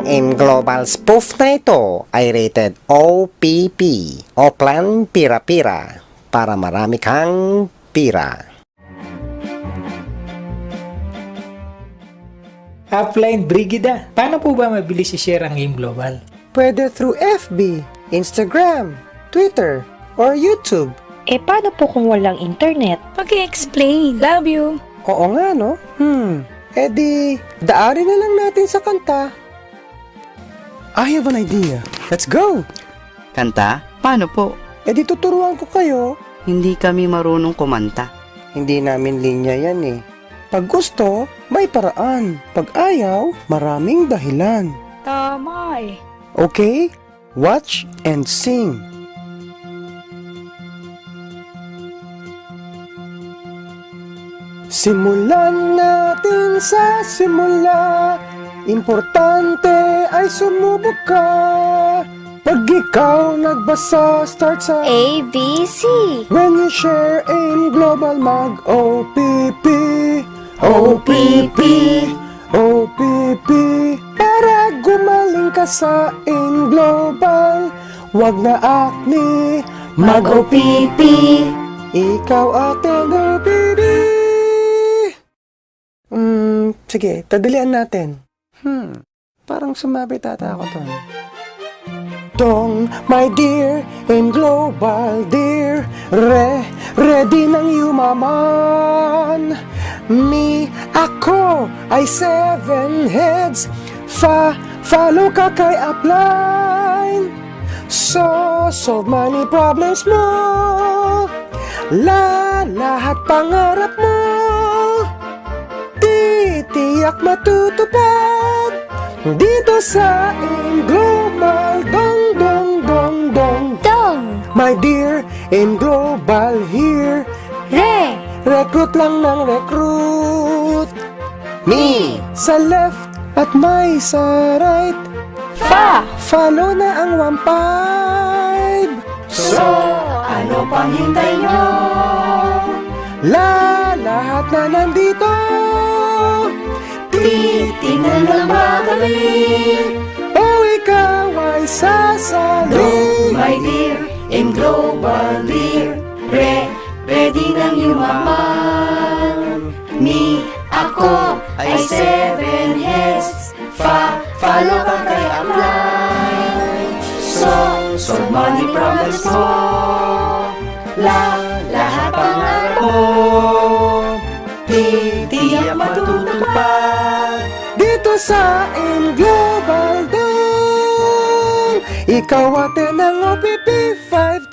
Ang AIM Global spoof na ito ay rated OPP, Oakland Pira-Pira, para marami kang pira. Upline Brigida, paano po ba mabilis i-share ang AIM Global? Pwede through FB, Instagram, Twitter, or YouTube. Paano po kung walang internet? Paki-explain. Love you. Oo nga, no? Di, daanin na lang natin sa kanta. I have an idea. Let's go! Kanta? Paano po? Di tuturuan ko kayo. Hindi kami marunong kumanta. Hindi namin linya yan eh. Pag gusto, may paraan. Pag ayaw, maraming dahilan. Tama eh. Okay? Watch and sing. Simulan natin sa simula. Importante ay sumubok ka. Pag ikaw nagbasa, start sa A, B, C. When you share AIM Global, mag-OPP. OPP, OPP. Para gumaling ka sa AIM Global, wag na acne, mag-OPP. Ikaw atin OPP. Sige, tadalian natin. Parang sumabit ata ako doon. Dong, my dear, AIM Global, dear. Ready nang yumaman. Me, ako, ay 7 heads. Follow ka kay upline. So, solve money problems mo. Lahat pangarap mo. Tiyak matutupad dito sa AIM Global. Dong, dong, dong, dong. Dong. My dear, AIM Global here. Recruit lang ng recruit. Me sa left at may sa right. Follow na ang 1-5. So, ano pang hintay nyo? Lahat na nandito. Titingnan lang magaling. Ikaw ay sasali. My dear, AIM Global dear. Ready nang yumaman. Me, ako, ay 7 heads. Follow ka kay upline. So money problems mo. Lahat pangarap mo. Tiyak matutupad dito sa AIM Global Dong. Ikaw atin ang OPP 5